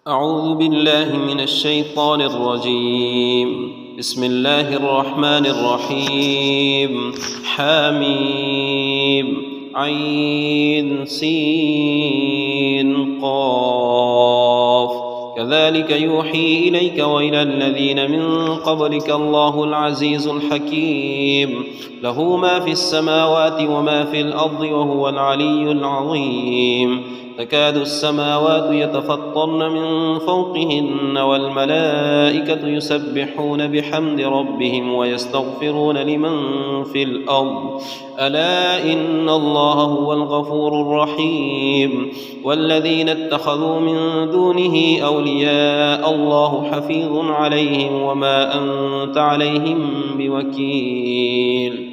أعوذ بالله من الشيطان الرجيم. بسم الله الرحمن الرحيم. حميم عين سين قاف كذلك يوحي إليك وإلى الذين من قبلك الله العزيز الحكيم له ما في السماوات وما في الأرض وهو العلي العظيم. تكاد السماوات يتفطرن من فوقهن والملائكة يسبحون بحمد ربهم ويستغفرون لمن في الأرض ألا إن الله هو الغفور الرحيم. والذين اتخذوا من دونه أولياء الله حفيظ عليهم وما أنت عليهم بوكيل.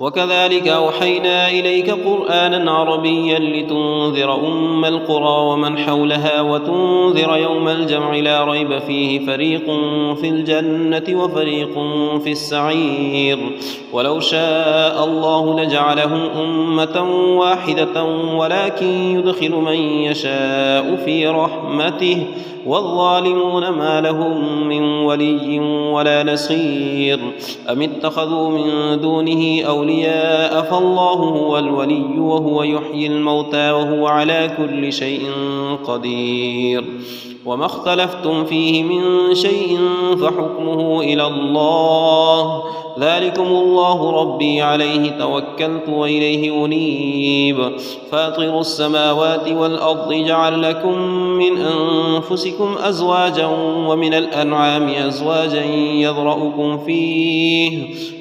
وكذلك أوحينا إليك قرآنا عربيا لتنذر أم القرى ومن حولها وتنذر يوم الجمع لا ريب فيه فريق في الجنة وفريق في السعير. ولو شاء الله لجعلهم أمة واحدة ولكن يدخل من يشاء في رحمته والظالمون ما لهم من ولي ولا نصير. أم اتخذوا من دونه أولياء فالله هو الولي وهو يحيي الموتى وهو على كل شيء قدير. وما اختلفتم فيه من شيء فحكمه إلى الله ذلكم الله ربي عليه توكلت وإليه أنيب. فاطر السماوات والأرض جعل لكم من أنفسكم أزواجا ومن الأنعام أزواجا يذرأكم فيه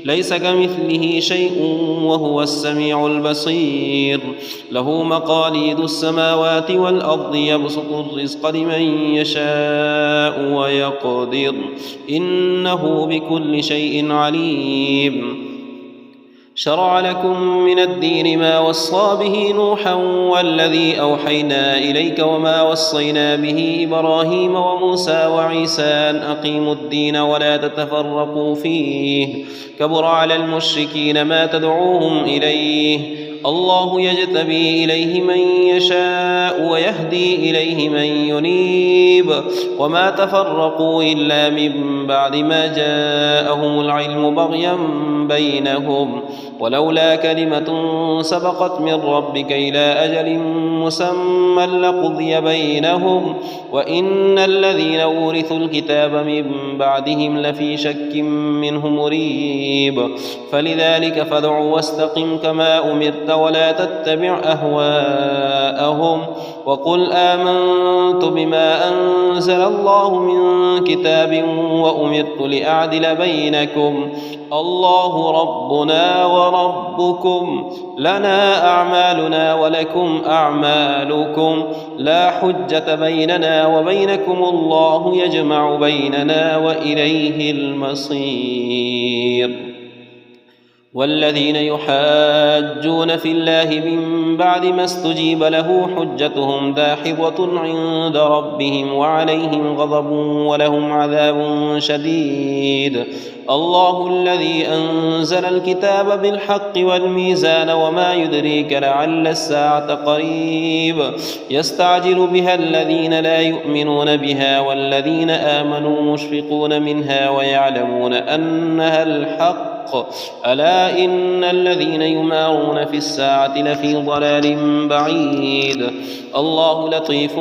ليس كمثله شيء وهو السميع البصير. له مقاليد السماوات والأرض يبسط الرزق لمن يشاء ويقدر إنه بكل شيء عليم. شرع لكم من الدين ما وصى به نوحا والذي أوحينا إليك وما وصينا به إبراهيم وموسى وعيسى أن أقيموا الدين ولا تتفرقوا فيه كبر على المشركين ما تدعوهم إليه. الله يجتبي إليه من يشاء ويهدي إليه من ينيب وما تفرقوا إلا من بعد ما جاءهم العلم بغيا بينهم ولولا كلمة سبقت من ربك إلى أجل مسمى لقضي بينهم وإن الذين أورثوا الكتاب من بعدهم لفي شك منه مريب. فلذلك فادع واستقم كما أمرت ولا تتبع أهواءهم وقل آمنت بما أنزل الله من كتاب وأمرت لأعدل بينكم الله ربنا وربكم لنا أعمالنا ولكم أعمالكم لا حجة بيننا وبينكم الله يجمع بيننا وإليه المصير. والذين يحاجون في الله من بعد ما استجيب له حجتهم داحضة عند ربهم وعليهم غضب ولهم عذاب شديد. الله الذي أنزل الكتاب بالحق والميزان وما يدريك لعل الساعة قريب يستعجل بها الذين لا يؤمنون بها والذين آمنوا مشفقون منها ويعلمون أنها الحق ألا إن الذين يمارون في الساعة لفي ضلال بعيد. الله لطيف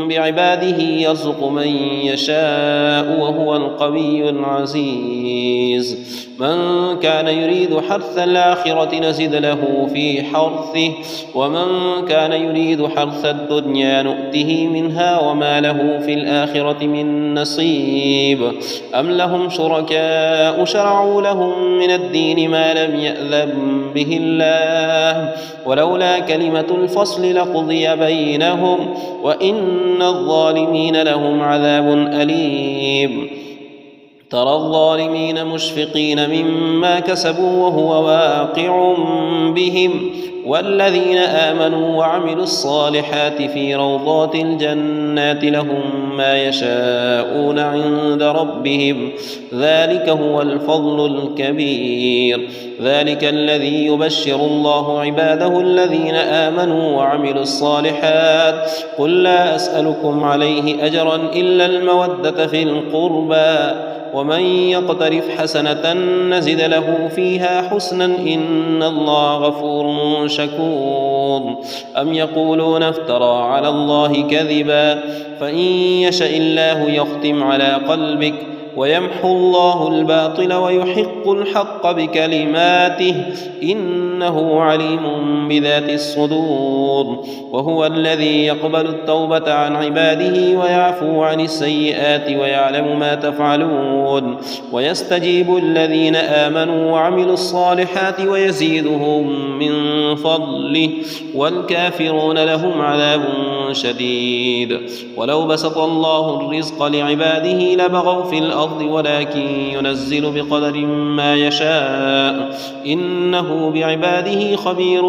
بعباده يرزق من يشاء وهو القوي العزيز. من كان يريد حرث الآخرة نزد له في حرثه ومن كان يريد حرث الدنيا نؤته منها وما له في الآخرة من نصيب. أم لهم شركاء شرعوا لهم من الدين ما لم يأذن به الله ولولا كلمة الفصل لقضي بينهم وإن الظالمين لهم عذاب أليم. ترى الظالمين مشفقين مما كسبوا وهو واقع بهم والذين آمنوا وعملوا الصالحات في روضات الجنات لهم ما يشاءون عند ربهم ذلك هو الفضل الكبير ذلك الذي يبشر الله عباده الذين آمنوا وعملوا الصالحات قل لا أسألكم عليه أجرا إلا المودة في القربى ومن يقترف حسنة نزد له فيها حسنا إن الله غفور شكور أم يقولون افترى على الله كذبا فإن يشأ الله يختم على قلبك ويمحو الله الباطل ويحق الحق بكلماته إنه عليم بذات الصدور وهو الذي يقبل التوبة عن عباده ويعفو عن السيئات ويعلم ما تفعلون ويستجيب الذين آمنوا وعملوا الصالحات ويزيدهم من فضله والكافرون لهم عذاب شديد ولو بسط الله الرزق لعباده لبغوا في الأرض ولكن ينزل بقدر ما يشاء إنه بعباده خبير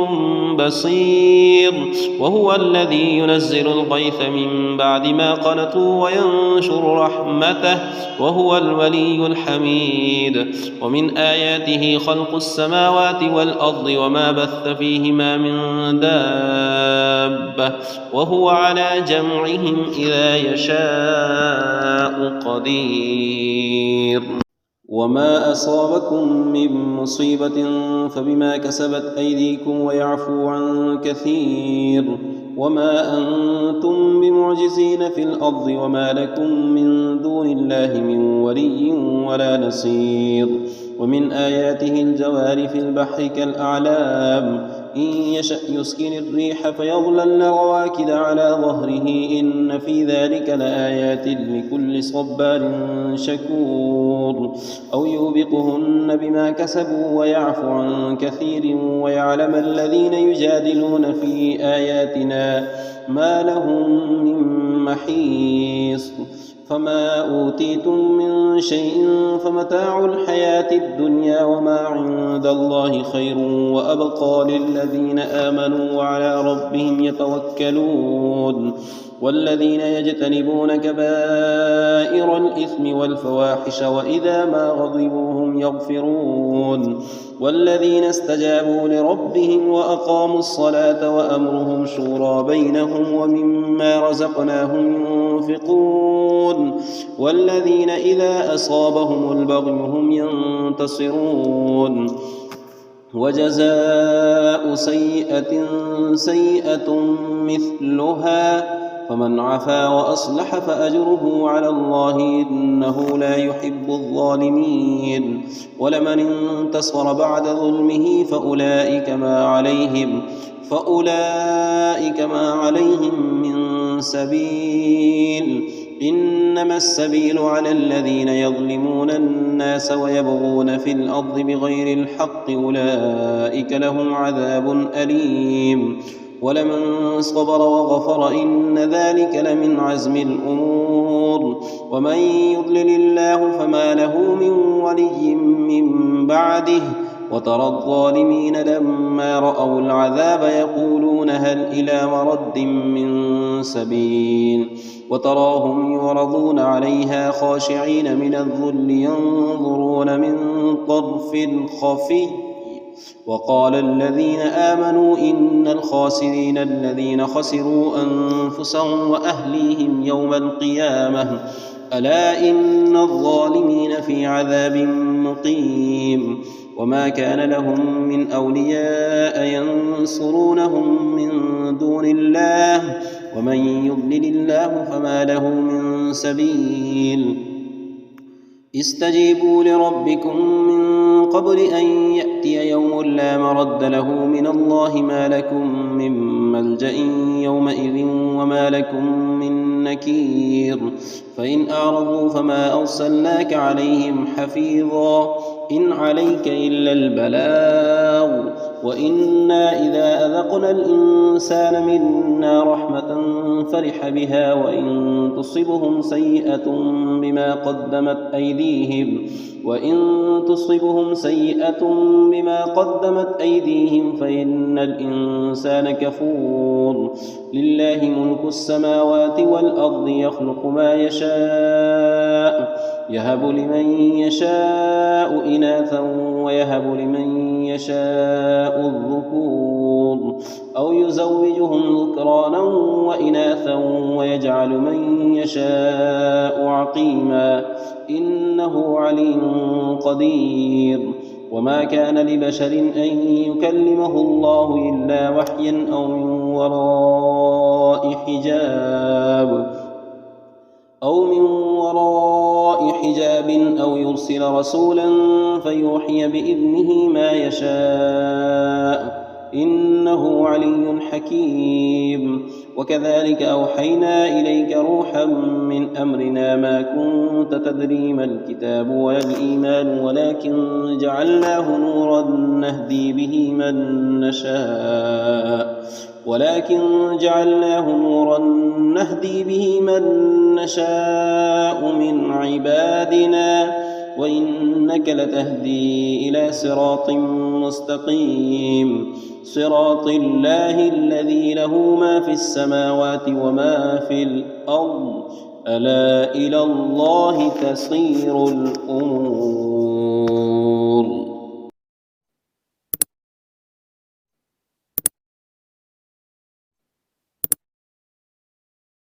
بصير وهو الذي ينزل الغيث من بعد ما قنطوا وينشر رحمته وهو الولي الحميد ومن آياته خلق السماوات والأرض وما بث فيهما من دابة وهو على جمعهم إذا يشاء قدير وما أصابكم من مصيبة فبما كسبت أيديكم ويعفو عن كثير وما أنتم بمعجزين في الأرض وما لكم من دون الله من ولي ولا نصير ومن آياته الجوار في البحر كالأعلام إن يشأ يسكن الريح فيظللن رواكد على ظهره إن في ذلك لآيات لكل صبار شكور أو يوبقهن بما كسبوا ويعفو عن كثير ويعلم الذين يجادلون في آياتنا ما لهم من محيص فما أوتيتم من شيء فمتاع الحياة الدنيا وما عند الله خير وأبقى للذين آمنوا وعلى ربهم يتوكلون والذين يجتنبون كبائر الإثم والفواحش وإذا ما غضبوا هم يغفرون والذين استجابوا لربهم وأقاموا الصلاة وأمرهم شورى بينهم ومما رزقناهم ينفقون والذين إذا أصابهم البغي هم ينتصرون وجزاء سيئة سيئة مثلها فمن عفا وأصلح فأجره على الله إنه لا يحب الظالمين ولمن انتصر بعد ظلمه فأولئك ما عليهم من سبيل إنما السبيل على الذين يظلمون الناس ويبغون في الأرض بغير الحق أولئك لهم عذاب أليم ولمن صبر وغفر إن ذلك لمن عزم الأمور ومن يضلل الله فما له من ولي من بعده وترى الظالمين لما رأوا العذاب يقولون هل إلى مرد من سبيل وتراهم يعرضون عليها خاشعين من الذل ينظرون من طرف خفي وقال الذين آمنوا إن الخاسرين الذين خسروا أنفسهم وأهليهم يوم القيامة ألا إن الظالمين في عذاب مقيم وما كان لهم من أولياء ينصرونهم من دون الله ومن يضلل الله فما له من سبيل استجيبوا لربكم من قبل أن يأتي يوم لا مرد له من الله ما لكم من ملجأ يومئذ وما لكم من نكير فإن أعرضوا فما أرسلناك عليهم حفيظا إن عليك إلا البلاغ وإنا إذا أذقنا الإنسان منا رحمة فرح بها وإن تصبهم سيئة بما قدمت أيديهم فإن الإنسان كفور لله ملك السماوات والأرض يخلق ما يشاء يهب لمن يشاء إناثا ويهب لمن يشاء الذكور أو يزوجهم ذكرانا وإناثا ويجعل من يشاء عقيما إنه عليم قدير وما كان لبشر أن يكلمه الله إلا وحيا أو من وراء حجاب أو يرسل رسولا فيوحي بإذنه ما يشاء إنه علي حكيم وكذلك أوحينا إليك روحا من أمرنا ما كنت تدري ما الكتاب ولا الإيمان ولكن جعلناه نورا نهدي به من نشاء من عبادنا وإنك لتهدي إلى صراط مستقيم صراط الله الذي له ما في السماوات وما في الأرض ألا إلى الله تصير الأمور.